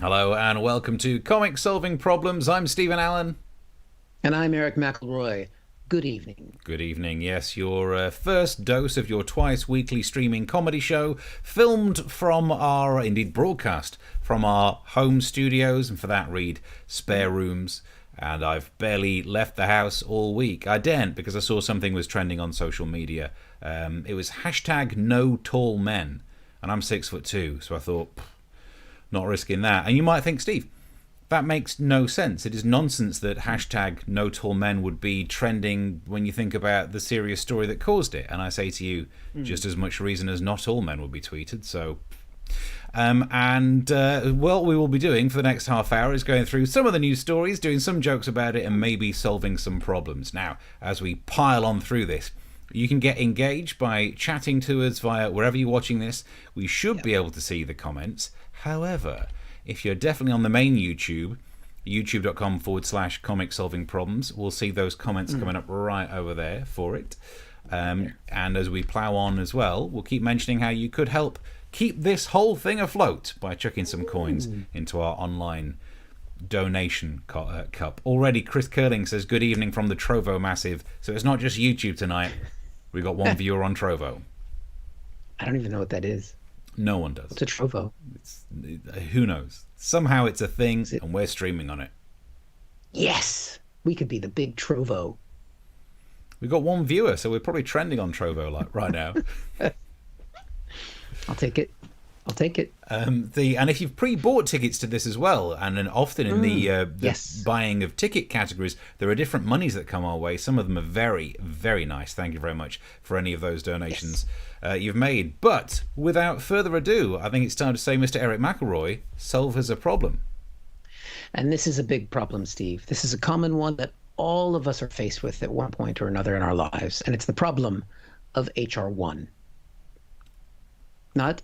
Hello and welcome to Comic Solving Problems. I'm Stephen Allen. And I'm Eric McElroy. Good evening. Good evening. Yes, your first dose of your twice weekly streaming comedy show, filmed from indeed broadcast from our home studios, and for that read spare rooms. And I've barely left the house all week. I daren't because I saw something was trending on social media. It was hashtag no tall men, and I'm 6'2", so I thought, not risking that. And you might think, Steve, that makes no sense. It is nonsense that hashtag no tall men would be trending when you think about the serious story that caused it. And I say to you, just as much reason as not all men would be tweeted. So, what we will be doing for the next half hour is going through some of the news stories, doing some jokes about it, and maybe solving some problems. Now, as we pile on through this, you can get engaged by chatting to us via wherever you're watching this. We should be able to see the comments. However, if you're definitely on the main YouTube, youtube.com/comic solving problems, we'll see those comments coming up right over there for it. And as we plow on as well, we'll keep mentioning how you could help keep this whole thing afloat by chucking some coins into our online donation cup. Already, Chris Curling says, good evening from the Trovo Massive. So it's not just YouTube tonight. We've got one viewer on Trovo. I don't even know what that is. No one does. What's a Trovo? Who knows? Somehow it's a thing, and we're streaming on it. Yes! We could be the big Trovo. We've got one viewer, so we're probably trending on Trovo right now. I'll take it. And if you've pre-bought tickets to this as well, and then often in the buying of ticket categories, there are different monies that come our way. Some of them are very, very nice. Thank you very much for any of those donations you've made. But without further ado, I think it's time to say, Mr. Eric McElroy, solve us a problem. And this is a big problem, Steve. This is a common one that all of us are faced with at one point or another in our lives, and it's the problem of HR 1. Not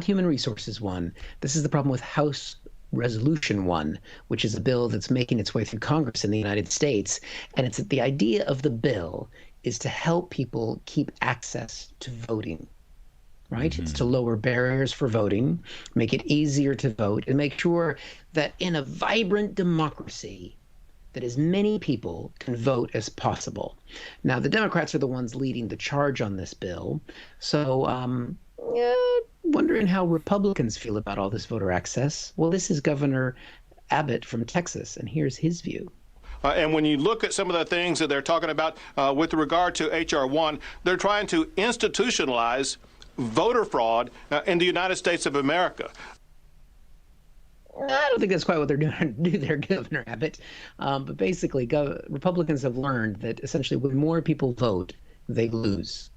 Human Resources 1. This is the problem with House Resolution 1, which is a bill that's making its way through Congress in the United States. And it's the idea of the bill is to help people keep access to voting, right? It's to lower barriers for voting, make it easier to vote, and make sure that in a vibrant democracy, that as many people can vote as possible. Now, the Democrats are the ones leading the charge on this bill. So, wondering how Republicans feel about all this voter access. Well, this is Governor Abbott from Texas, and here's his view. And when you look at some of the things that they're talking about with regard to H.R. 1, they're trying to institutionalize voter fraud in the United States of America. I don't think that's quite what they're doing to do there, Governor Abbott. But basically, Republicans have learned that essentially when more people vote, they lose.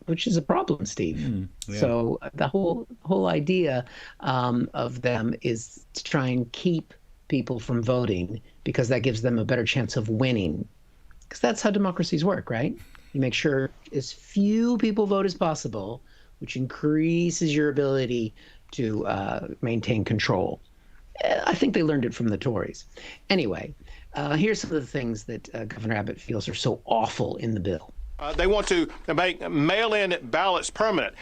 Which is a problem, Steve. So the whole idea of them is to try and keep people from voting because that gives them a better chance of winning. Because that's how democracies work, right? You make sure as few people vote as possible, which increases your ability to maintain control. I think they learned it from the Tories. Anyway, here's some of the things that Governor Abbott feels are so awful in the bill. They want to make mail-in ballots permanent.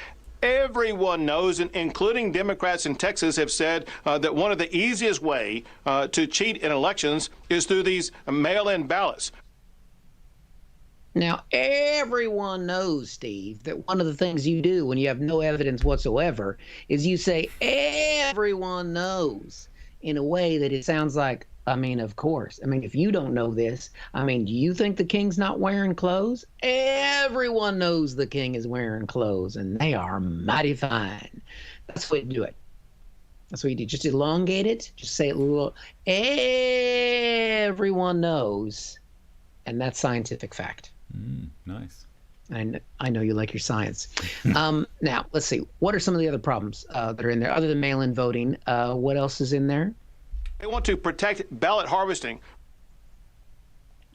Everyone knows, including Democrats in Texas, have said that one of the easiest way to cheat in elections is through these mail-in ballots. Now, everyone knows, Steve, that one of the things you do when you have no evidence whatsoever is you say, everyone knows, in a way that it sounds like, I mean, of course. I mean, if you don't know this, I mean, do you think the king's not wearing clothes? Everyone knows the king is wearing clothes, and they are mighty fine. That's the way to do it. That's what you do. Just elongate it. Just say it a little. Everyone knows, and that's scientific fact. Nice. And I know you like your science. Now, let's see. What are some of the other problems that are in there other than mail-in voting? What else is in there? They want to protect ballot harvesting.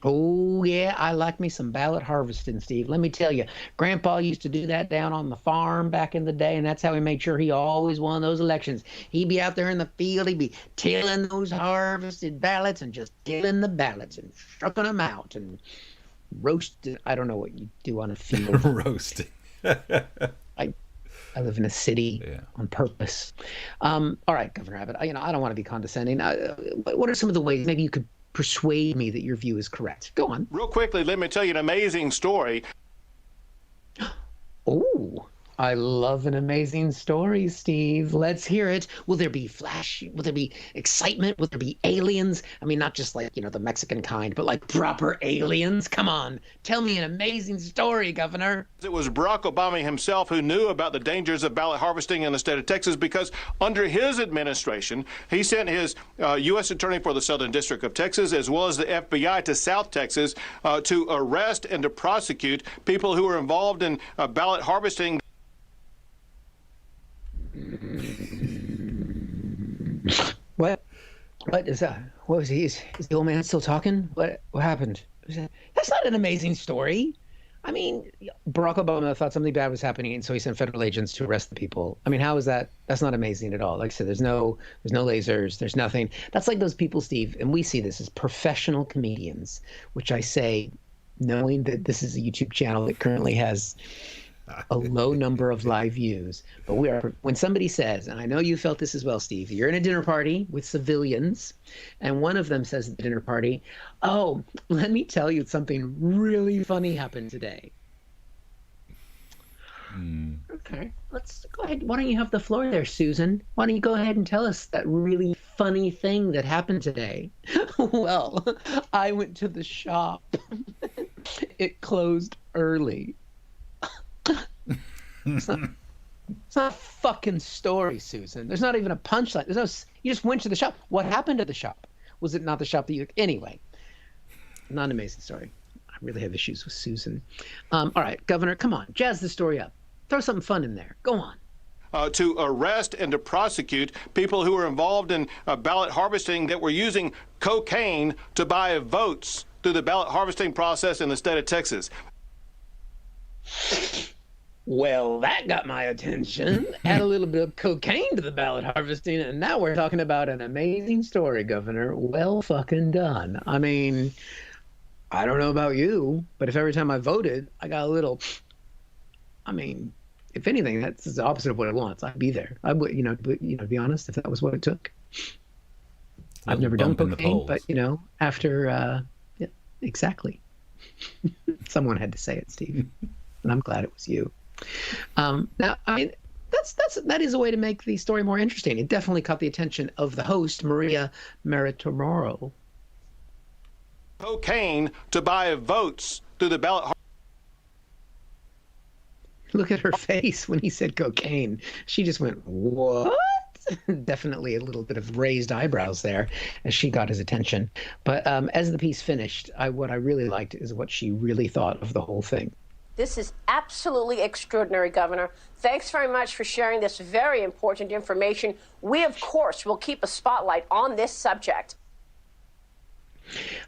Oh, yeah, I like me some ballot harvesting, Steve. Let me tell you, Grandpa used to do that down on the farm back in the day, and that's how he made sure he always won those elections. He'd be out there in the field, he'd be tilling those harvested ballots and just tilling the ballots and shucking them out and roasting. I don't know what you do on a field. Roasting. I live in a city on purpose. All right, Governor Abbott, I don't want to be condescending. What are some of the ways maybe you could persuade me that your view is correct? Go on. Real quickly, let me tell you an amazing story. Oh, I love an amazing story, Steve. Let's hear it. Will there be flash? Will there be excitement? Will there be aliens? I mean, not just like, the Mexican kind, but like proper aliens. Come on. Tell me an amazing story, Governor. It was Barack Obama himself who knew about the dangers of ballot harvesting in the state of Texas, because under his administration, he sent his U.S. Attorney for the Southern District of Texas, as well as the FBI, to South Texas to arrest and to prosecute people who were involved in ballot harvesting. What is that? What was he? Is the old man still talking? What happened? That's not an amazing story. I mean, Barack Obama thought something bad was happening, and so he sent federal agents to arrest the people. I mean, how is that? That's not amazing at all. Like I said, there's no lasers, there's nothing. That's like those people, Steve, and we see this as professional comedians, which I say, knowing that this is a YouTube channel that currently has a low number of live views. But when somebody says, and I know you felt this as well, Steve, you're in a dinner party with civilians, and one of them says at the dinner party, "Oh, let me tell you something really funny happened today." Okay, let's go ahead. Why don't you have the floor there, Susan? Why don't you go ahead and tell us that really funny thing that happened today? Well, I went to the shop. It closed early. It's not a fucking story, Susan. There's not even a punchline. You just went to the shop. What happened at the shop? Was it not the shop that you... Anyway, not an amazing story. I really have issues with Susan. All right, Governor, come on. Jazz the story up. Throw something fun in there. Go on. To arrest and to prosecute people who were involved in ballot harvesting that were using cocaine to buy votes through the ballot harvesting process in the state of Texas. Well, that got my attention. Add a little bit of cocaine to the ballot harvesting, and now we're talking about an amazing story, Governor. Well fucking done. I mean, I don't know about you, but if every time I voted, I got a little... I mean, if anything, that's the opposite of what I want. I'd be there. I would, to be honest, if that was what it took. I've never done cocaine, but, after... yeah, exactly. Someone had to say it, Steve. And I'm glad it was you. Now, I mean, that is a way to make the story more interesting. It definitely caught the attention of the host, Maria Maritomoro. Cocaine to buy votes through the ballot. Look at her face when he said cocaine. She just went, what? Definitely a little bit of raised eyebrows there as she got his attention. But as the piece finished, what I really liked is what she really thought of the whole thing. This is absolutely extraordinary, Governor. Thanks very much for sharing this very important information. We, of course, will keep a spotlight on this subject.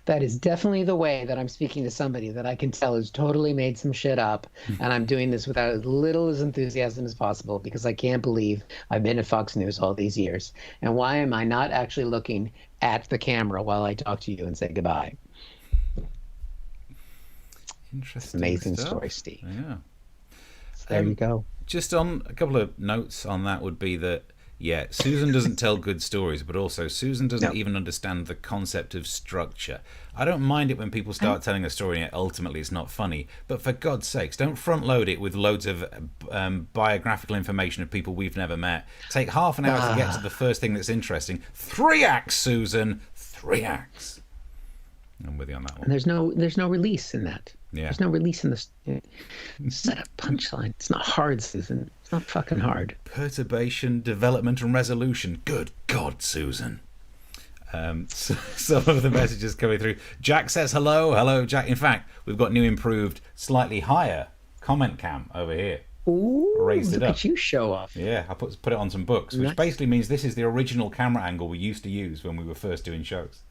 That is definitely the way that I'm speaking to somebody that I can tell has totally made some shit up. And I'm doing this without as little as enthusiasm as possible because I can't believe I've been at Fox News all these years. And why am I not actually looking at the camera while I talk to you and say goodbye? Interesting. Amazing stuff. Story, Steve. Yeah. So there you go. Just on a couple of notes on that would be that, yeah, Susan doesn't tell good stories, but also Susan doesn't even understand the concept of structure. I don't mind it when people start telling a story and ultimately it's not funny, but for God's sakes, don't front load it with loads of biographical information of people we've never met. Take half an hour to get to the first thing that's interesting. 3 acts, Susan. 3 acts. I'm with you on that one. And there's no release in that. Yeah. There's no release in this set up punchline. It's not hard, Susan. It's not fucking hard. Perturbation, development, and resolution. Good God, Susan. So, some of the messages coming through. Jack says hello. Hello, Jack. In fact, we've got new improved, slightly higher comment cam over here. Ooh, raised it look up. at you show off. Yeah, I put it on some books, which basically means this is the original camera angle we used to use when we were first doing shows.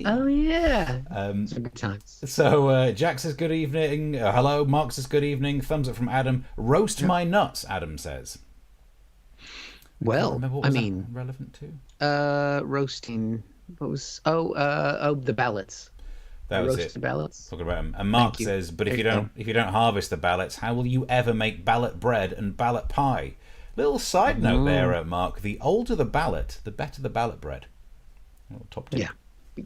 Oh yeah, some good times. So Jack says good evening. Hello, Mark says good evening. Thumbs up from Adam. Roast my nuts, Adam says. Well, I mean, relevant to roasting. What was? The ballots. That was roasted it. ballots. Talking about them. And Mark you. says, but if There you you don't harvest the ballots, how will you ever make ballot bread and ballot pie? Little side note there, Mark. The older the ballot, the better the ballot bread. Little top tip. Yeah.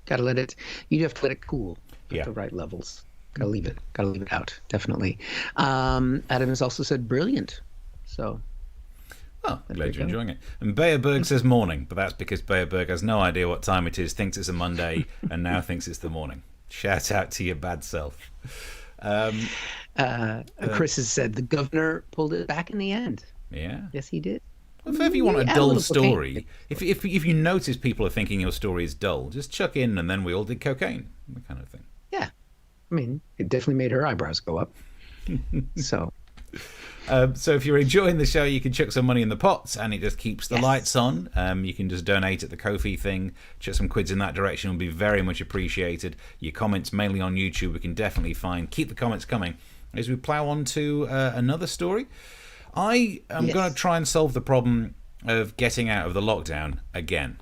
Gotta let it. You have to let it cool at Yeah. the right levels. Gotta leave it. Gotta leave it out. Definitely. Adam has also said brilliant. So. Oh, glad you're enjoying it. And Bayerberg says morning, but that's because Bayerberg has no idea what time it is, thinks it's a Monday, and now thinks it's the morning. Shout out to your bad self. Chris has said the governor pulled it back in the end. Yeah. Yes, he did. Well, if ever you want a Yeah, dull little story, if you notice people are thinking your story is dull, just chuck in and then we all did cocaine, that kind of thing. Yeah. I mean, it definitely made her eyebrows go up. So. So if you're enjoying the show, you can chuck some money in the pots and it just keeps the lights on. You can just donate at the Ko-fi thing, chuck some quids in that direction, will be very much appreciated. Your comments, mainly on YouTube, we can definitely find. Keep the comments coming as we plough on to another story. I am going to try and solve the problem of getting out of the lockdown again.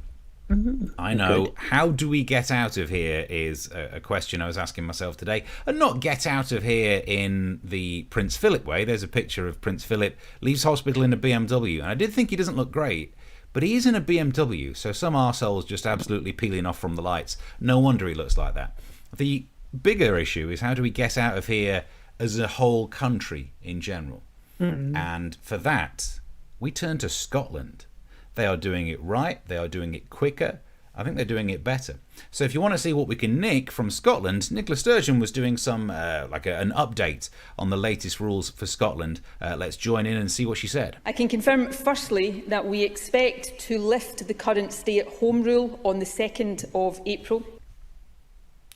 I know. Good. How do we get out of here is a question I was asking myself today. And not get out of here in the Prince Philip way. There's a picture of Prince Philip, leaves hospital in a BMW. And I did think he doesn't look great, but he is in a BMW. So some arsehole's just absolutely peeling off from the lights. No wonder he looks like that. The bigger issue is how do we get out of here as a whole country in general? And for that, we turn to Scotland. They are doing it right. They are doing it quicker. I think they're doing it better. So if you want to see what we can nick from Scotland, Nicola Sturgeon was doing some an update on the latest rules for Scotland. Let's join in and see what she said. I can confirm, firstly, that we expect to lift the current stay-at-home rule on the 2nd of April.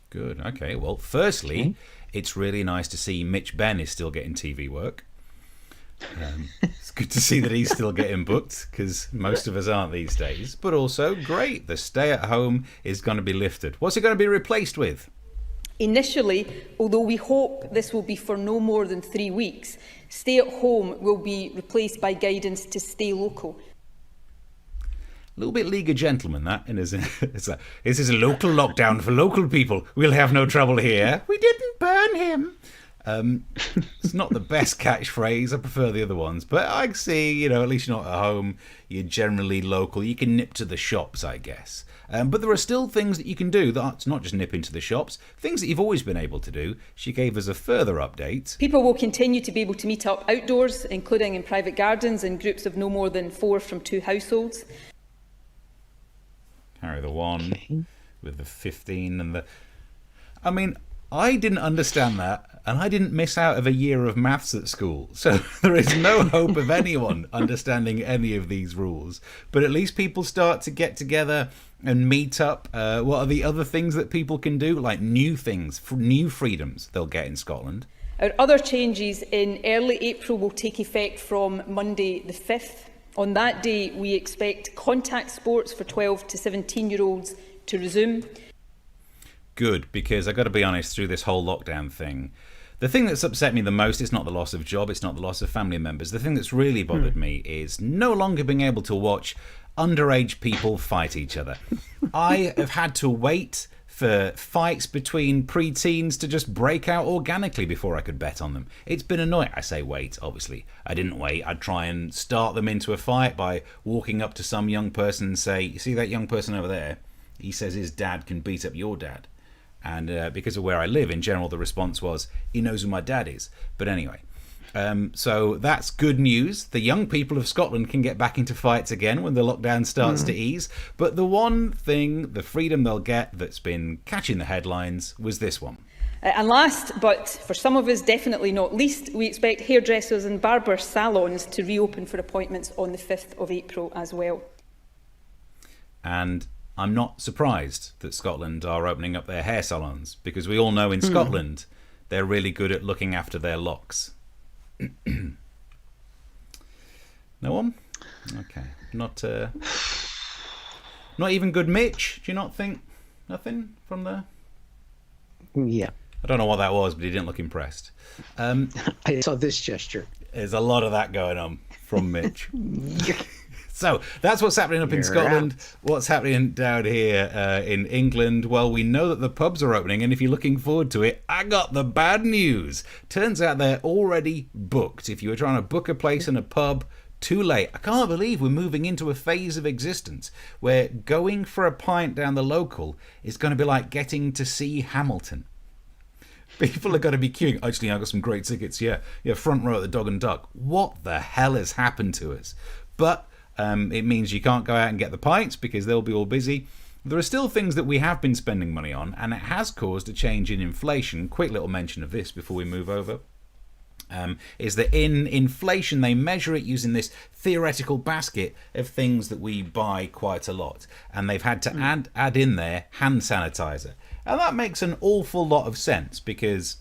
Good. Okay. Well, firstly, it's really nice to see Mitch Benn is still getting TV work. It's good to see that he's still getting booked because most of us aren't these days. But also, great, the stay-at-home is going to be lifted. What's it going to be replaced with? Initially, although we hope this will be for no more than 3 weeks, stay-at-home will be replaced by guidance to stay local. A little bit League of Gentlemen, that. And this is a local lockdown for local people. We'll have no trouble here. We didn't burn him. It's not the best catchphrase. I prefer the other ones, but I see, at least you're not at home. You're generally local. You can nip to the shops, I guess. But there are still things that you can do. That's not just nip into the shops. Things that you've always been able to do. She gave us a further update. People will continue to be able to meet up outdoors, including in private gardens, in groups of no more than 4 from 2 households. Carry the 1 with the 15 and the... I mean, I didn't understand that, and I didn't miss out of a year of maths at school. So there is no hope of anyone understanding any of these rules. But at least people start to get together and meet up. What are the other things that people can do? Like new things, new freedoms they'll get in Scotland. Our other changes in early April will take effect from Monday the 5th. On that day, we expect contact sports for 12 to 17-year-olds to resume. Good, because I've got to be honest, through this whole lockdown thing, the thing that's upset me the most is not the loss of job, it's not the loss of family members. The thing that's really bothered me is no longer being able to watch underage people fight each other. I have had to wait for fights between pre-teens to just break out organically before I could bet on them. It's been annoying. I say wait, obviously. I didn't wait. I'd try and start them into a fight by walking up to some young person and say, you see that young person over there? He says his dad can beat up your dad. And because of where I live, in general, the response was, he knows who my dad is. But anyway, so that's good news. The young people of Scotland can get back into fights again when the lockdown starts to ease. But the one thing, the freedom they'll get that's been catching the headlines was this one. And last, but for some of us definitely not least, we expect hairdressers and barber salons to reopen for appointments on the 5th of April as well. And I'm not surprised that Scotland are opening up their hair salons, because we all know in Scotland they're really good at looking after their locks. No one? Okay. Not even good Mitch? Do you not think? Nothing from there? Yeah. I don't know what that was, but he didn't look impressed. I saw this gesture. There's a lot of that going on from Mitch. So that's what's happening up in Scotland. What's happening down here in England? Well, we know that the pubs are opening, and if you're looking forward to it, I got the bad news. Turns out they're already booked. If you were trying to book a place in a pub, too late. I can't believe we're moving into a phase of existence where going for a pint down the local is going to be like getting to see Hamilton. People are going to be queuing. Actually, I got some great tickets. Yeah, front row at the Dog and Duck. What the hell has happened to us? But it means you can't go out and get the pints because they'll be all busy. There are still things that we have been spending money on, and it has caused a change in inflation. Quick little mention of this before we move over. Is that in inflation they measure it using this theoretical basket of things that we buy quite a lot, and they've had to add in there hand sanitizer, and that makes an awful lot of sense because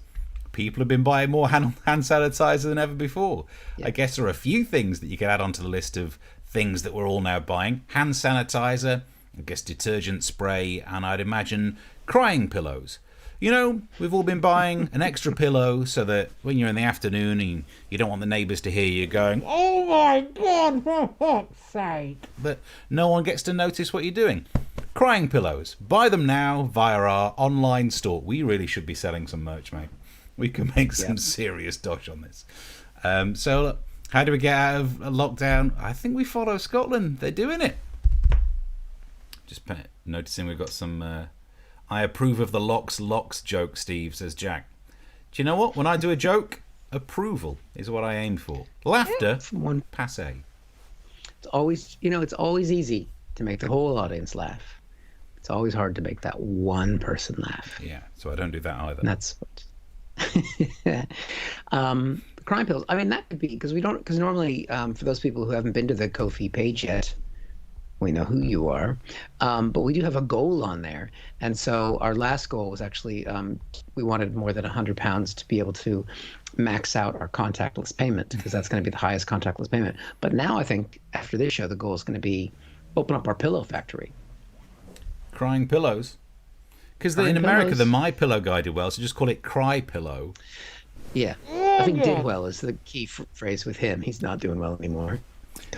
people have been buying more hand sanitizer than ever before. I guess there are a few things that you could add onto the list of things that we're all now buying: hand sanitizer, I guess detergent spray, and I'd imagine crying pillows. You know, we've all been buying an extra pillow so that when you're in the afternoon and you don't want the neighbours to hear you going, "Oh my God, for fuck's sake!" But no one gets to notice what you're doing. Crying pillows. Buy them now via our online store. We really should be selling some merch, mate. We can make some serious dosh on this. So, look, how do we get out of lockdown? I think we follow Scotland. They're doing it. Just noticing we've got some... I approve of the locks joke, Steve, says Jack. Do you know what? When I do a joke, approval is what I aim for. Laughter, passé. It's always, it's always easy to make the whole audience laugh. It's always hard to make that one person laugh. Yeah, so I don't do that either. And that's what... crime pills. I mean, that could be because normally for those people who haven't been to the Ko-fi page yet, we know who you are, but we do have a goal on there. And so our last goal was actually we wanted more than £100 to be able to max out our contactless payment, because that's going to be the highest contactless payment. But now I think after this show, the goal is going to be open up our pillow factory. Crying pillows. Because in America, the My Pillow guy did well, so just call it Cry Pillow. Yeah. I think did well is the key phrase with him. He's not doing well anymore.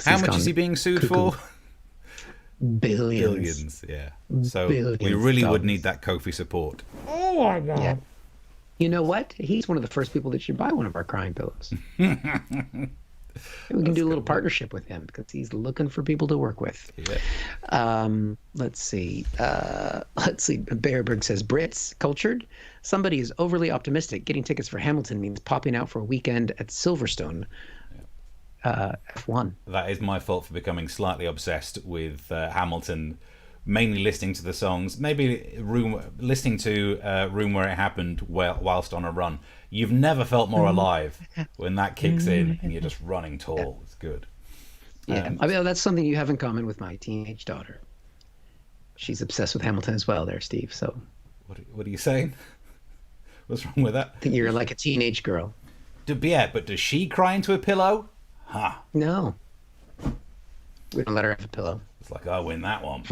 How much is he being sued cuckoo. for? Billions. Yeah. So Billions we really would need that Ko-fi support. Oh my God. Yeah. You know what? He's one of the first people that should buy one of our crying pillows. We can do a little partnership with him because he's looking for people to work with. Yeah. Let's see. Bearberg says, Brits, cultured. Somebody is overly optimistic. Getting tickets for Hamilton means popping out for a weekend at Silverstone. F1. That is my fault for becoming slightly obsessed with Hamilton, mainly listening to the songs, maybe listening to Room Where It Happened whilst on a run. You've never felt more alive when that kicks in and you're just running tall. Yeah. It's good. Yeah, I mean, that's something you have in common with my teenage daughter. She's obsessed with Hamilton as well there, Steve. So, what are you saying? What's wrong with that? I think you're like a teenage girl. Yeah, but does she cry into a pillow? Huh. No. We don't let her have a pillow. It's like, I'll win that one.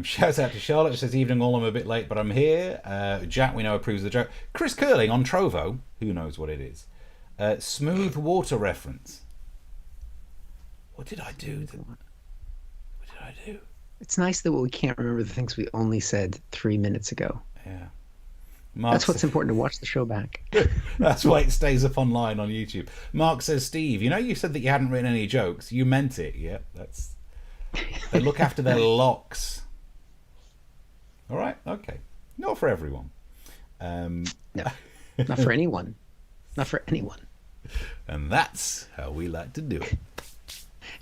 Shouts out to Charlotte. She says, evening all, I'm a bit late, but I'm here. Jack, we know, approves the joke. Chris Curling on Trovo, who knows what it is. Smooth water reference. What did I do? It's nice that we can't remember the things we only said 3 minutes ago. Yeah. That's what's important, to watch the show back. That's why it stays up online on YouTube. Mark says, Steve, you said that you hadn't written any jokes. You meant it. Yeah, that's... They look after their locks. All right, okay. Not for everyone. No, not for anyone. Not for anyone. And that's how we like to do it.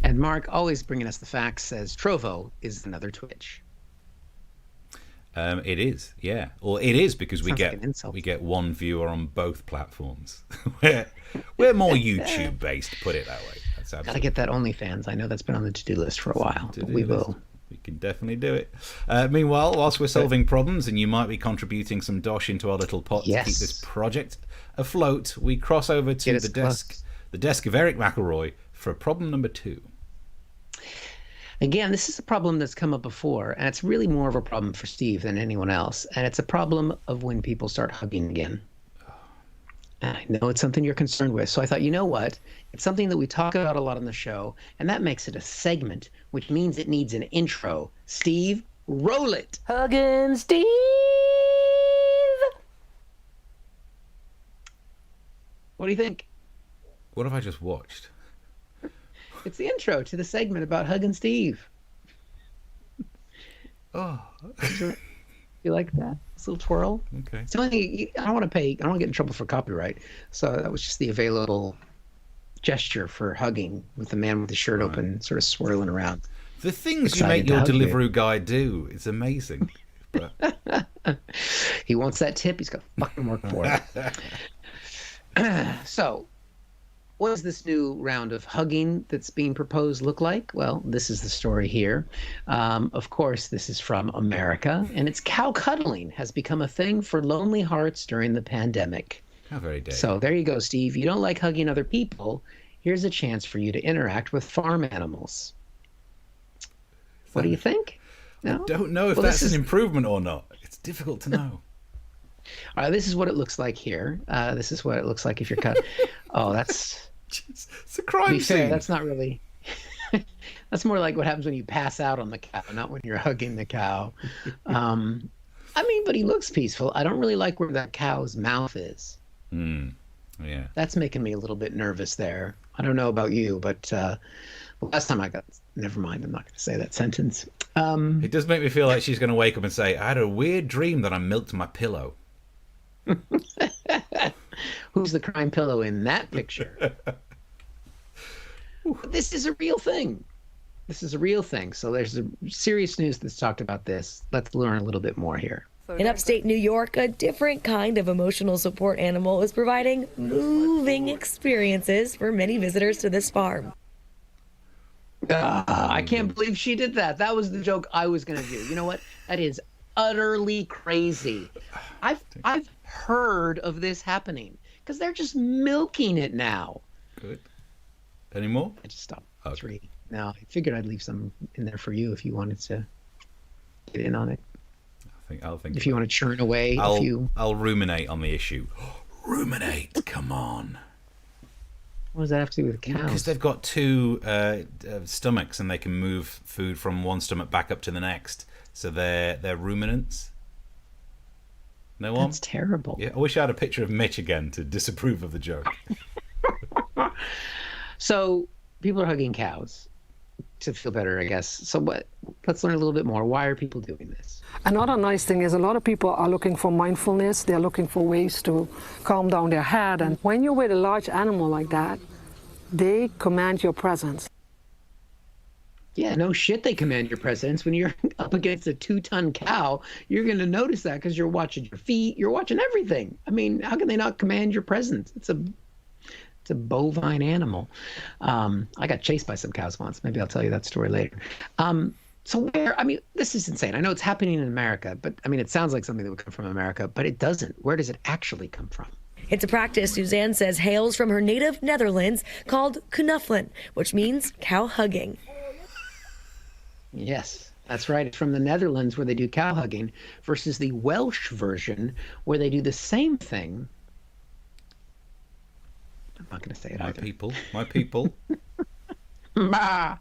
And Mark, always bringing us the facts, says Trovo is another Twitch. It is, yeah. Or it is because we get one viewer on both platforms. we're more YouTube based, put it that way. That's absolutely... Gotta get that OnlyFans. I know that's been on the to-do list for a while. But we will. We can definitely do it. Meanwhile, whilst we're solving problems, and you might be contributing some dosh into our little pot to keep this project afloat, we cross over to the desk of Eric McElroy for problem number 2. Again, this is a problem that's come up before, and it's really more of a problem for Steve than anyone else. And it's a problem of when people start hugging again. I know it's something you're concerned with. So I thought, you know what? It's something that we talk about a lot on the show, and that makes it a segment, which means it needs an intro. Steve, roll it. Huggin' Steve! What do you think? What have I just watched? It's the intro to the segment about Huggin' Steve. Oh, You like that? This little twirl? okay. It's the only thing, I don't want to get in trouble for copyright. So that was just the available gesture for hugging with the man with the shirt open, sort of swirling around. The things you Excited make to your hug you. Deliveroo guy do, it's amazing. But He wants that tip. He's got to fucking work for it. So, what does this new round of hugging that's being proposed look like? Well, this is the story here. Of course, this is from America, and it's cow cuddling has become a thing for lonely hearts during the pandemic. how very dare. So there you go, Steve. You don't like hugging other people. Here's a chance for you to interact with farm animals. What do you think? No? Don't know if Well, that's this is- an improvement or not. It's difficult to know. All right, this is what it looks like here. This is what it looks like if you're cut. Oh, that's... It's a To crime be fair, scene. that's not really. That's more like what happens when you pass out on the cow, not when you're hugging the cow. I mean, but he looks peaceful. I don't really like where that cow's mouth is. Yeah. That's making me a little bit nervous there. I don't know about you, but the last time I got. Never mind. I'm not going to say that sentence. It does make me feel like she's going to wake up and say, I had a weird dream that I milked my pillow. Who's the crime pillow in that picture? But this is a real thing. This is a real thing. So there's a serious news that's talked about this. Let's learn a little bit more here. In upstate New York, a different kind of emotional support animal is providing moving experiences for many visitors to this farm. I can't believe she did that. That was the joke I was going to do. You know what? That is utterly crazy. I've heard of this happening because they're just milking it now. Good. Any more? I just stopped Okay. 3. Now, I figured I'd leave some in there for you if you wanted to get in on it. I'll think. If you want to churn away a few. I'll ruminate on the issue. Ruminate, come on. What does that have to do with Because cows? they've got two stomachs and they can move food from one stomach back up to the next. So they're ruminants. No one? That's terrible. Yeah, I wish I had a picture of Mitch again to disapprove of the joke. So people are hugging cows to feel better, I guess. So what? Let's learn a little bit more. Why are people doing this? Another nice thing is a lot of people are looking for mindfulness. They're looking for ways to calm down their head. And when you're with a large animal like that, they command your presence. Yeah, no shit, they command your presence. When you're up against a 2-ton cow, you're going to notice that because you're watching your feet, you're watching everything. I mean, how can they not command your presence? It's a bovine animal. I got chased by some cows once. Maybe I'll tell you that story later. So where, I mean, this is insane. I know it's happening in America, but I mean, it sounds like something that would come from America, but it doesn't. Where does it actually come from? It's a practice Suzanne says hails from her native Netherlands called knuffelen, which means cow hugging. Yes, that's right. It's from the Netherlands where they do cow hugging versus the Welsh version where they do the same thing. I'm not going to say it My either. my people. Bah.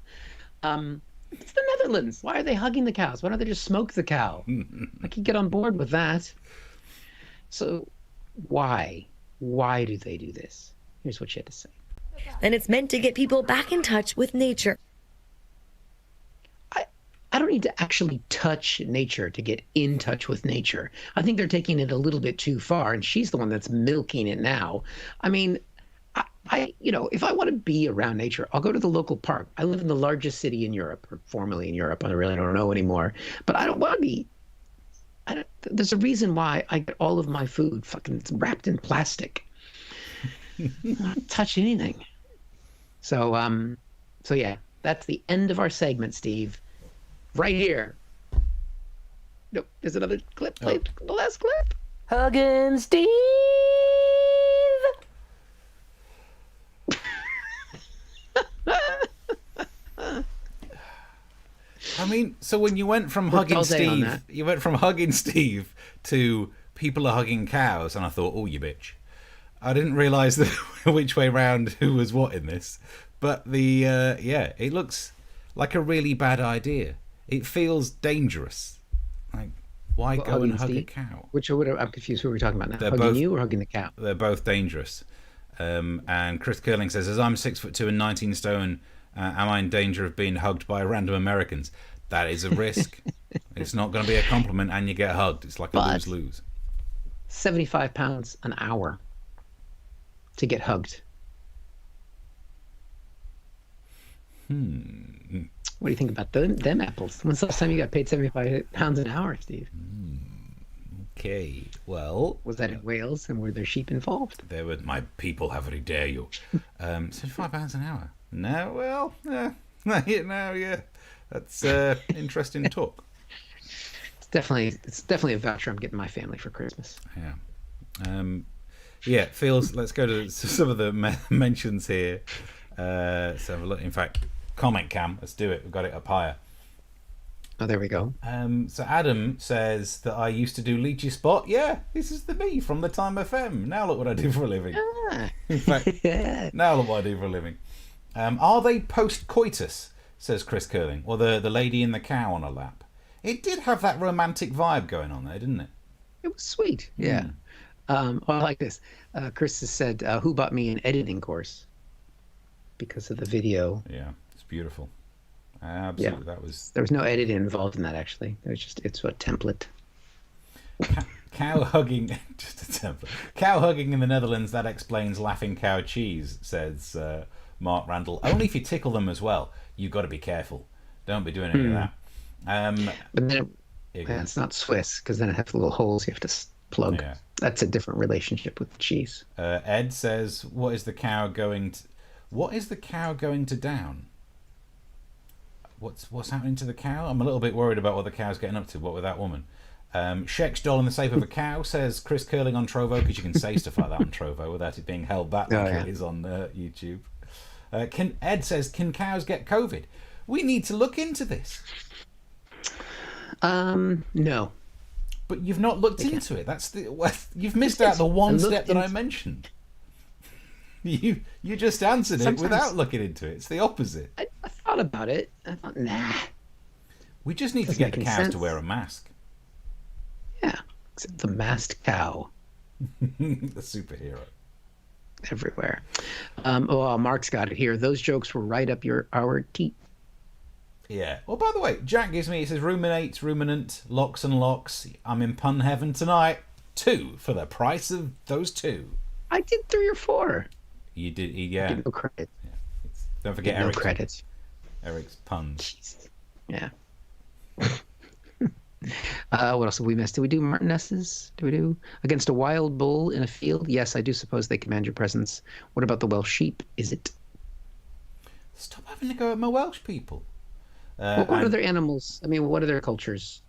It's the Netherlands. Why are they hugging the cows? Why don't they just smoke the cow? I can get on board with that. So why? Why do they do this? Here's what she had to say. And it's meant to get people back in touch with nature. I don't need to actually touch nature to get in touch with nature. I think they're taking it a little bit too far, and she's the one that's milking it now. I mean, if I want to be around nature, I'll go to the local park. I live in the largest city in Europe, or formerly in Europe. I really don't know anymore. But I don't want to be. There's a reason why I get all of my food fucking wrapped in plastic. I don't touch anything. So yeah, that's the end of our segment, Steve. Right here. Nope, there's another clip. Play the last clip. Huggin' Steve! I mean, so when you went from Worked hugging all day on Steve, that. you went from hugging Steve to people are hugging cows, and I thought, oh, you bitch. I didn't realise which way round who was what in this, but it looks like a really bad idea. It feels dangerous. Like, why go and hug a cow? I'm confused. Who are we talking about now? They're Hugging both, you or hugging the cow? They're both dangerous. And Chris Curling says, as I'm 6'2" and 19 stone, am I in danger of being hugged by random Americans? That is a risk. It's not going to be a compliment, and you get hugged. It's like a lose-lose. 75 pounds an hour to get hugged. What do you think about them apples? When's the last time you got paid 75 pounds an hour, Steve? Okay, well... Was that in Wales, and were there sheep involved? There were... My people, how very dare you. 75 pounds an hour. No, well, yeah. That's interesting talk. It's definitely a voucher I'm getting my family for Christmas. Yeah. It feels... Let's go to some of the mentions here. So have a look. In fact, comment cam. Let's do it. We've got it up higher. Oh, there we go. So Adam says that I used to do Leechy Spot. Yeah, this is me from the Time FM. Now look what I do for a living. In fact, now look what I do for a living. Are they post-coitus, says Chris Curling, or the lady in the cow on her lap? It did have that romantic vibe going on there, didn't it? It was sweet, yeah. I like this. Chris has said, who bought me an editing course? Because of the video. Yeah, it's beautiful. Absolutely, yeah. That was... There was no editing involved in that, actually. It was just, it's a template. Cow hugging, just a template. Cow hugging in the Netherlands, that explains laughing cow cheese, says Mark Randall. Only if you tickle them as well. You've got to be careful. Don't be doing any of that. But then it's not Swiss, because then it has little holes you have to plug. Yeah. That's a different relationship with the cheese. Ed says, what is the cow going to down? What's happening to the cow? I'm a little bit worried about what the cow's getting up to. What with that woman? Sheck's doll in the shape of a cow, says Chris Curling on Trovo, because you can say stuff like that on Trovo without it being held back like it is on YouTube. Ed says, can cows get COVID? We need to look into this. No. But you've not looked into it. You've missed out the one step that I mentioned. You just answered it without looking into it. It's the opposite. I thought about it. I thought, nah. We just need to get the cows to wear a mask. Yeah, except the masked cow. The superhero. Everywhere. Mark's got it here. Those jokes were right up our teeth. Yeah. Well, by the way, Jack gives me, it says ruminate, ruminant, locks and locks. I'm in pun heaven tonight. 2 for the price of those 2. I did 3 or 4. You did, yeah. No credit. Yeah. Don't forget Eric's. No credit. Eric's puns. Jesus. Yeah. What else have we missed? Did we do Martinesses? Do we do against a wild bull in a field? Yes, I do suppose they command your presence. What about the Welsh sheep? Is it? Stop having to go at my Welsh people. What other animals? I mean, what other cultures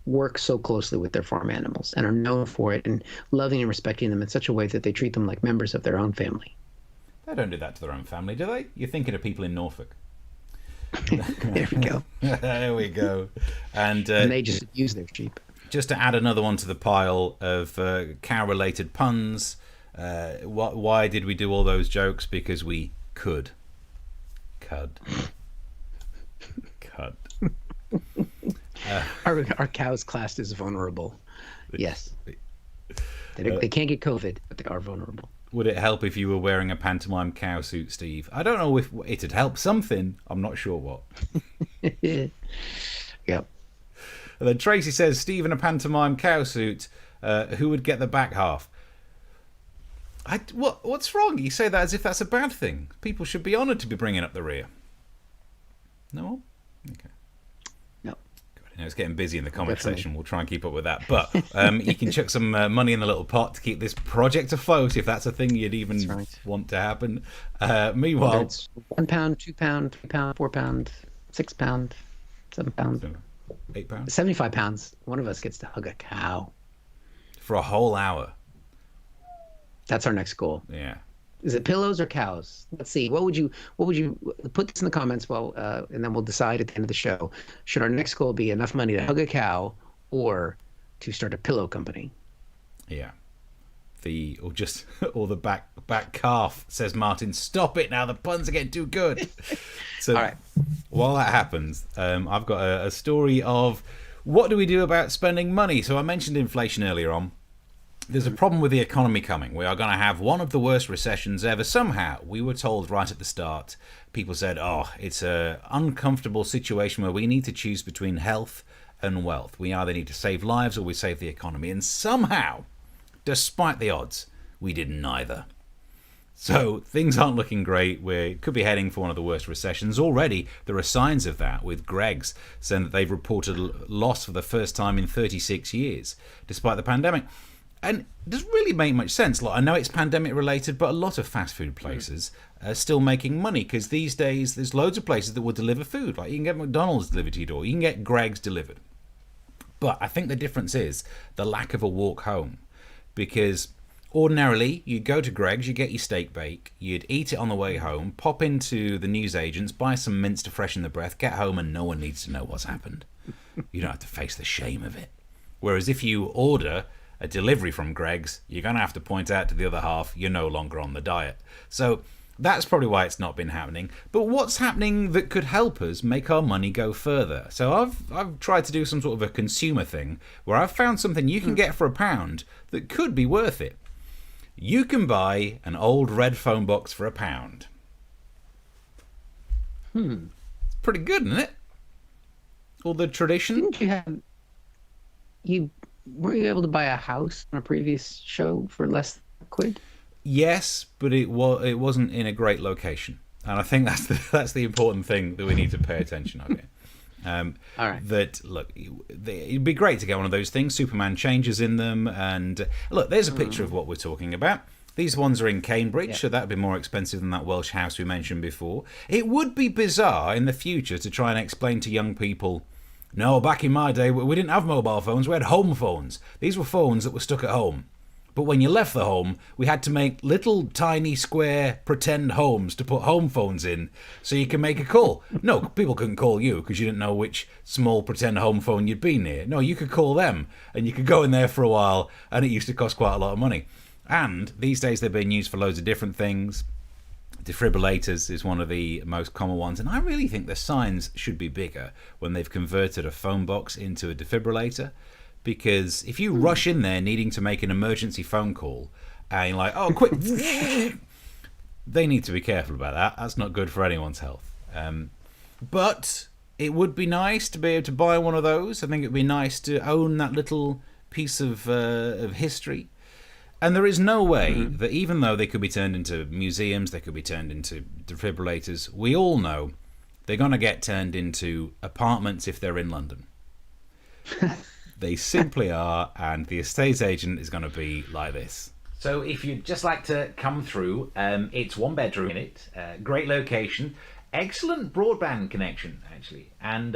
work so closely with their farm animals and are known for it and loving and respecting them in such a way that they treat them like members of their own family? They don't do that to their own family, do they? You're thinking of people in Norfolk. There we go. There we go. And they just use their sheep. Just to add another one to the pile of cow-related puns, why did we do all those jokes? Because we could. Cud. Our cows classed as vulnerable. Yes. They can't get COVID, but they are vulnerable. Would it help if you were wearing a pantomime cow suit, Steve? I don't know if it'd help something. I'm not sure what. Yep. And then Tracy says, Steve in a pantomime cow suit, who would get the back half? What's wrong? You say that as if that's a bad thing. People should be honoured to be bringing up the rear. No? Okay. No. Good. It's getting busy in the comment section. We'll try and keep up with that. But you can chuck some money in the little pot to keep this project afloat, if that's a thing you'd even want to happen. Meanwhile... It's £1, £2, £3, £4, £6, £7, £8, 75 pounds. One of us gets to hug a cow for a whole hour. That's our next goal. Yeah. Is it pillows or cows? Let's see. What would you put this in the comments? Well, and then we'll decide at the end of the show. Should our next goal be enough money to hug a cow or to start a pillow company? Yeah. or the back calf, says Martin. Stop it now, the puns are getting too good. So All right. while that happens, I've got a story of what do we do about spending money. So I mentioned inflation earlier on. There's a problem with the economy coming. We are going to have one of the worst recessions ever. Somehow, we were told right at the start, people said, it's an uncomfortable situation where we need to choose between health and wealth. We either need to save lives or we save the economy. And somehow, despite the odds, we did neither. So things aren't looking great. We could be heading for one of the worst recessions. Already, there are signs of that, with Gregg's saying that they've reported a loss for the first time in 36 years, despite the pandemic. And it doesn't really make much sense. Like, I know it's pandemic related, but a lot of fast food places are still making money, because these days there's loads of places that will deliver food. Like, you can get McDonald's delivered to your door, you can get Gregg's delivered. But I think the difference is the lack of a walk home, because ordinarily you'd go to Gregg's, you get your steak bake, you'd eat it on the way home, pop into the newsagents, buy some mints to freshen the breath, get home, and no one needs to know what's happened. You don't have to face the shame of it. Whereas if you order a delivery from Gregg's, you're going to have to point out to the other half you're no longer on the diet. So that's probably why it's not been happening. But what's happening that could help us make our money go further? So I've tried to do some sort of a consumer thing where I've found something you can get for £1 that could be worth it. You can buy an old red phone box for £1. It's pretty good, isn't it? All the tradition. Didn't were you able to buy a house on a previous show for less than £1? Yes, but it wasn't in a great location, and I think that's the important thing that we need to pay attention of. All right. That look, it'd be great to get one of those things. Superman changes in them, and look, there's a picture of what we're talking about. These ones are in Cambridge, so that'd be more expensive than that Welsh house we mentioned before. It would be bizarre in the future to try and explain to young people, no, back in my day, we didn't have mobile phones, we had home phones. These were phones that were stuck at home. But when you left the home, we had to make little tiny square pretend homes to put home phones in so you can make a call. No, people couldn't call you because you didn't know which small pretend home phone you'd be near. No, you could call them and you could go in there for a while, and it used to cost quite a lot of money. And these days they're being used for loads of different things. Defibrillators is one of the most common ones, and I really think the signs should be bigger when they've converted a phone box into a defibrillator, because if you rush in there needing to make an emergency phone call and you're like, oh, quick, they need to be careful about that. That's not good for anyone's health. But it would be nice to be able to buy one of those. I think it would be nice to own that little piece of history. And there is no way that, even though they could be turned into museums, they could be turned into defibrillators, we all know they're going to get turned into apartments if they're in London. They simply are, and the estate agent is going to be like this. So if you'd just like to come through, it's 1 bedroom in it, great location, excellent broadband connection, actually. And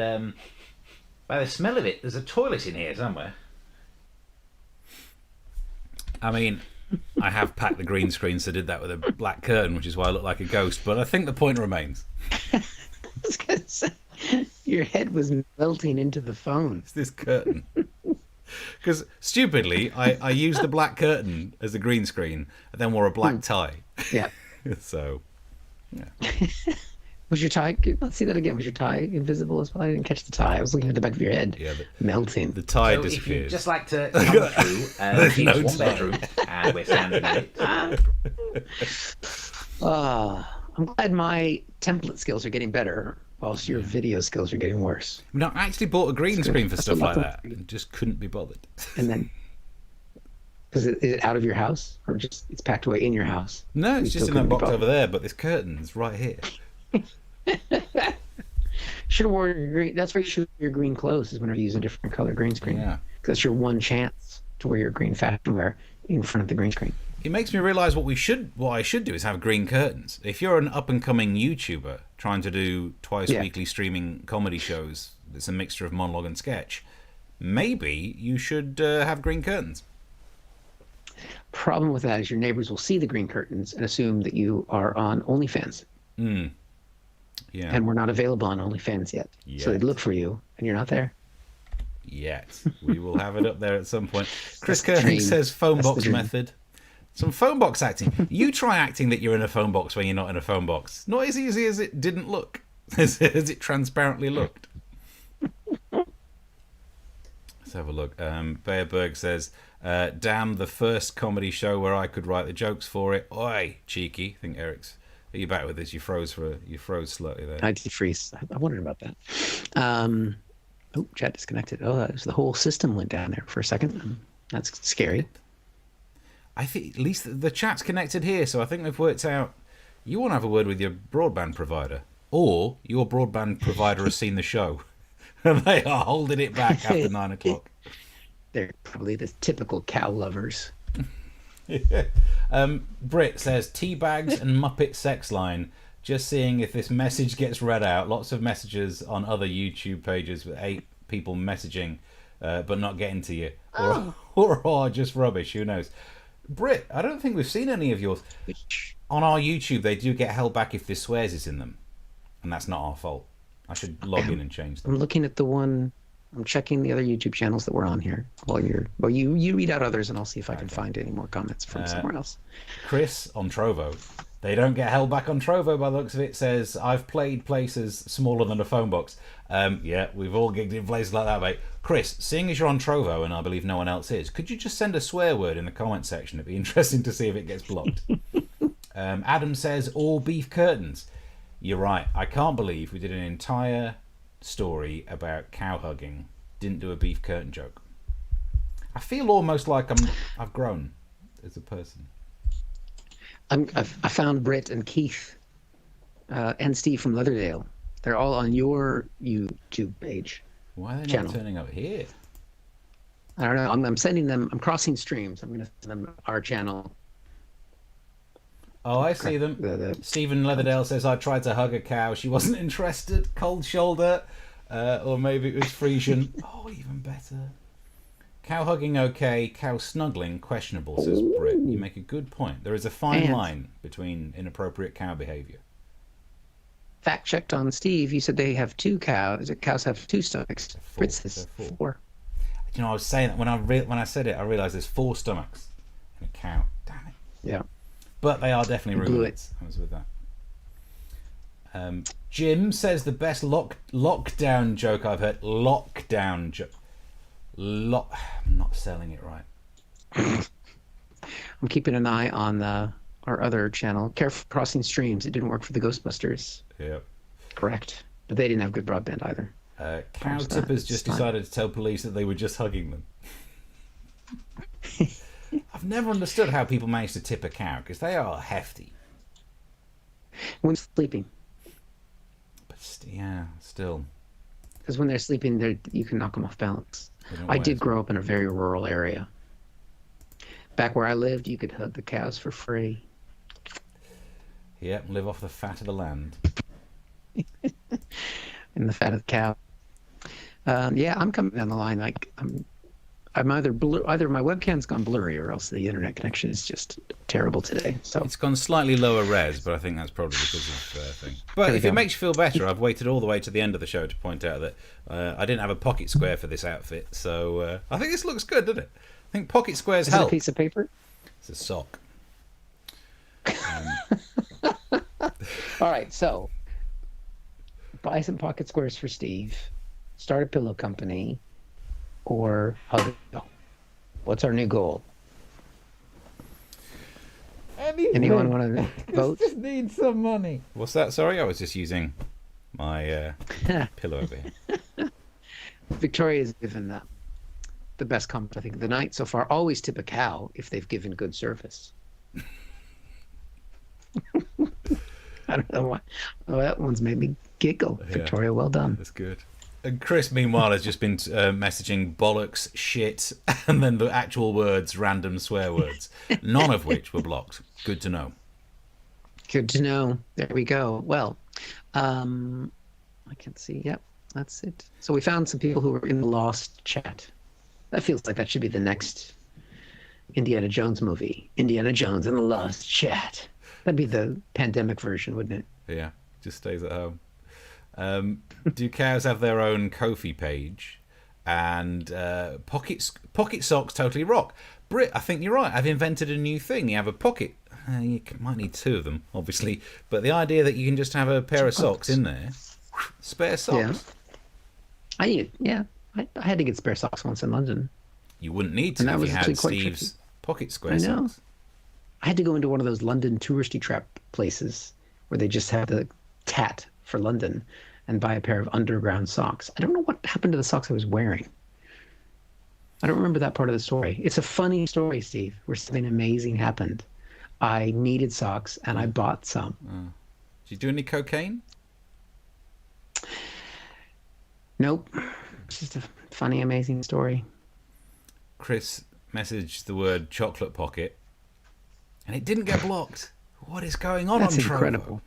by the smell of it, there's a toilet in here somewhere. I mean, I have packed the green screen, so I did that with a black curtain, which is why I look like a ghost, but I think the point remains. I was going to say, your head was melting into the phone. It's this curtain. Because, stupidly, I used the black curtain as the green screen and then wore a black tie. Yeah. So, yeah. Was your tie, let's see that again, was your tie invisible as well? I didn't catch the tie. I was looking at the back of your head. Yeah, melting. The tie disappeared. If you'd just like to come through, it's no 1 bedroom, and we're standing in it. I'm glad my template skills are getting better, whilst your video skills are getting worse. No, I actually bought a green screen for stuff like that and just couldn't be bothered. And then, is it out of your house, or just it's packed away in your house? No, it's just in that box over there, but this curtain's right here. Should have worn your green. That's why you should wear your green clothes, is whenever you use a different color green screen. Yeah. Because that's your one chance to wear your green fashion wear in front of the green screen. It makes me realise what I should do is have green curtains. If you're an up-and-coming YouTuber trying to do twice weekly streaming comedy shows, it's a mixture of monologue and sketch, maybe you should have green curtains. Problem with that is your neighbors will see the green curtains and assume that you are on OnlyFans. Yeah. And we're not available on OnlyFans yet. So they'd look for you, and you're not there. Yet. We will have it up there at some point. Chris Kerning says phone box method. Some phone box acting. You try acting that you're in a phone box when you're not in a phone box. Not as easy as it didn't look. As it transparently looked. Let's have a look. Bearberg says, damn, the first comedy show where I could write the jokes for it. Oi, cheeky. I think Eric's... Are you back with this? You froze slightly there. I did freeze. I wondered about that. Oh, chat disconnected. Oh, that was the whole system went down there for a second. That's scary. I think at least the chat's connected here, so I think they've worked out. You want to have a word with your broadband provider, or your broadband provider has seen the show, and they are holding it back after 9 o'clock. They're probably the typical cow lovers. Britt says teabags and Muppet sex line. Just seeing if this message gets read out. Lots of messages on other YouTube pages with 8 people messaging, but not getting to you, or just rubbish. Who knows? Britt, I don't think we've seen any of yours. On our YouTube, they do get held back if there's swears in them, and that's not our fault. I should log in and change them. I'm looking at the one. I'm checking the other YouTube channels that were on here while you read out others, and I'll see if I can find any more comments from somewhere else. Chris on Trovo. They don't get held back on Trovo by the looks of it. Says, I've played places smaller than a phone box. Yeah, we've all gigged in places like that, mate. Chris, seeing as you're on Trovo, and I believe no one else is, could you just send a swear word in the comment section? It'd be interesting to see if it gets blocked. Adam says, all beef curtains. You're right. I can't believe we did an entire story about cow hugging, didn't do a beef curtain joke. I feel almost like I've grown as a person. I found Britt and Keith and Steve from Leatherdale. They're all on your YouTube page. Why are they channel. not turning up here? I don't know. I'm sending them. I'm crossing streams. I'm going to send them our channel. Oh, I see them. Stephen Leatherdale says, I tried to hug a cow. She wasn't interested. Cold shoulder. Or maybe it was Frisian. Oh, even better. Cow hugging okay, cow snuggling questionable, says Britt. You make a good point. There is a fine line between inappropriate cow behaviour. Fact checked on Steve. You said they have 2 cows. Cows have 2 stomachs. Britt says 4. You know, I was saying that when I said it, I realised there's 4 stomachs in a cow. Damn it. Yeah. But they are definitely ruminants. I was with that. Jim says the best lockdown joke I've heard. Lockdown joke. I'm not selling it right. I'm keeping an eye on our other channel, Careful Crossing Streams. It didn't work for the Ghostbusters. Yep. Correct. But they didn't have good broadband either. Cow tippers just decided to tell police that they were just hugging them. I've never understood how people manage to tip a cow, because they are hefty. When sleeping. But yeah, still. Because when they're sleeping, you can knock them off balance. I did grow up in a very rural area. Back where I lived, you could hug the cows for free. Yep, live off the fat of the land. And the fat of the cow. Yeah, I'm coming down the line. Like I'm either my webcam's gone blurry, or else the internet connection is just terrible today. So it's gone slightly lower res, but I think that's probably because of thing. But if it makes you feel better, I've waited all the way to the end of the show to point out that I didn't have a pocket square for this outfit, so I think this looks good, doesn't it? I think pocket squares help. Is it a piece of paper? It's a sock. All right, so buy some pocket squares for Steve, start a pillow company, or hug a cow. What's our new goal? Anyone want to vote? Just need some money. What's that? Sorry, I was just using my pillow over here. Victoria's given the best comment, I think, of the night so far. Always tip a cow if they've given good service. I don't know why. Oh, that one's made me giggle. Yeah. Victoria, well done. That's good. And Chris, meanwhile, has just been messaging bollocks, shit, and then the actual words, random swear words, none of which were blocked. Good to know. Good to know. There we go. Well, I can see. Yep, that's it. So we found some people who were in the Lost chat. That feels like that should be the next Indiana Jones movie. Indiana Jones and the Lost Chat. That'd be the pandemic version, wouldn't it? Yeah, just stays at home. Do cows have their own Ko-fi page? And pocket socks totally rock. Brit, I think you're right. I've invented a new thing. You have a pocket. You might need two of them, obviously. But the idea that you can just have a pair of socks in there, spare socks. Yeah. I had to get spare socks once in London. You wouldn't need to if you had Steve's pocket square socks. I had to go into one of those London touristy trap places where they just have the tat for London and buy a pair of underground socks. I don't know what happened to the socks I was wearing. I don't remember that part of the story. It's a funny story, Steve, where something amazing happened. I needed socks and I bought some. Did you do any cocaine? Nope. It's just a funny, amazing story. Chris messaged the word chocolate pocket and it didn't get blocked. What is going on That's on Trovo? incredible.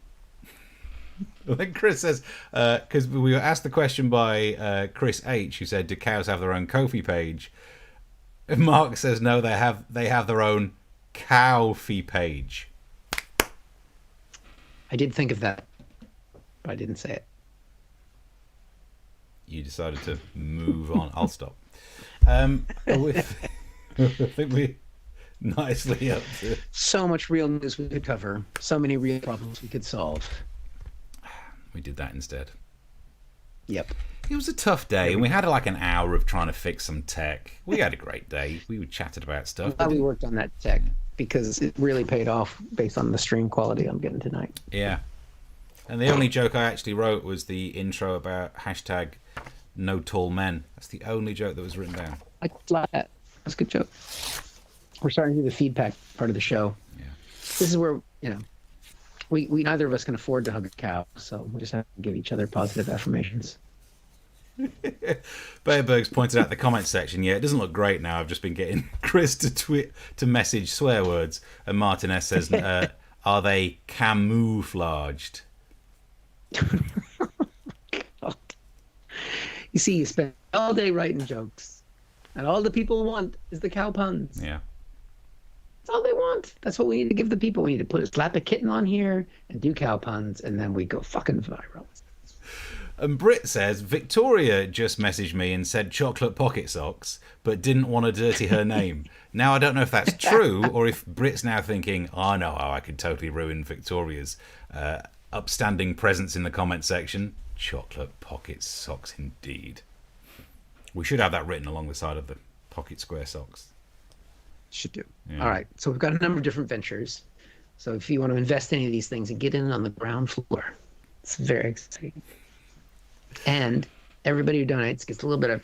Then Chris says, because we were asked the question by Chris H, who said, do cows have their own Ko-fi page? And Mark says, no, they have their own cow-fi page. I did think of that, but I didn't say it. You decided to move on. I'll stop. I think we nicely up to... So much real news we could cover. So many real problems we could solve. We did that instead. Yep. It was a tough day, and we had like an hour of trying to fix some tech. We had a great day. We chatted about stuff. I'm glad we worked on that tech because it really paid off based on the stream quality I'm getting tonight. Yeah. And the only joke I actually wrote was the intro about hashtag no tall men. That's the only joke that was written down. I like that. That's a good joke. We're starting to do the feedback part of the show. Yeah. This is where, we neither of us can afford to hug a cow, so we just have to give each other positive affirmations. Bearbergs pointed out in the comments section, it doesn't look great now. I've just been getting Chris to message swear words, and Martin S says, are they camouflaged? You see, you spend all day writing jokes, and all the people want is the cow puns. Yeah. That's all they want. That's what we need to give the people. We need to slap a kitten on here and do cow puns, and then we go fucking viral. And Britt says, Victoria just messaged me and said chocolate pocket socks, but didn't want to dirty her name. Now, I don't know if that's true, or if Britt's now thinking, I know how I could totally ruin Victoria's upstanding presence in the comment section. Chocolate pocket socks, indeed. We should have that written along the side of the pocket square socks. Should do. Yeah. All right. So we've got a number of different ventures. So if you want to invest in any of these things and get in on the ground floor, it's very exciting. And everybody who donates gets a little bit of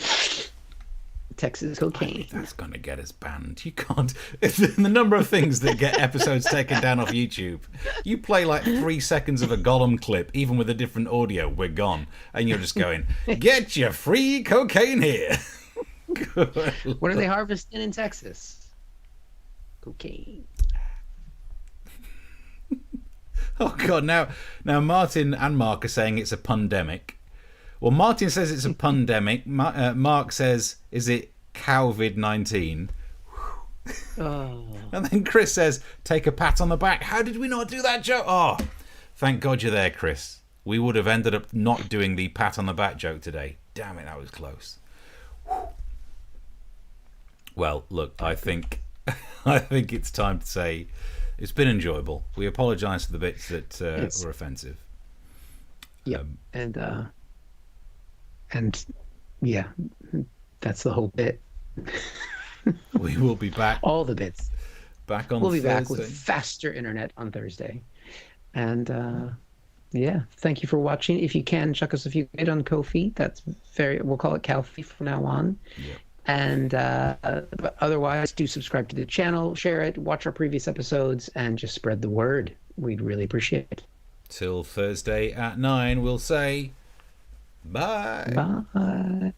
Texas cocaine. That's going to get us banned. You can't. The number of things that get episodes taken down off YouTube. You play like 3 seconds of a Gollum clip, even with a different audio, we're gone. And you're just going, get your free cocaine here. What are they harvesting in Texas? Cocaine. Oh, God. Now Martin and Mark are saying it's a pandemic. Well, Martin says it's a pandemic. Mark says, is it COVID-19? Oh. And then Chris says, take a pat on the back. How did we not do that joke? Oh, thank God you're there, Chris. We would have ended up not doing the pat on the back joke today. Damn it, that was close. Well, look, I think it's time to say it's been enjoyable. We apologise for the bits that were offensive. Yeah, and yeah, that's the whole bit. We will be back. All the bits. Back on We'll be Thursday. back with faster internet on Thursday. And yeah, thank you for watching. If you can, chuck us a few quid on Ko-fi. We'll call it Calfee from now on. Yep. And but otherwise, do subscribe to the channel, share it, watch our previous episodes, and just spread the word. We'd really appreciate it. Till Thursday at 9, we'll say bye. Bye.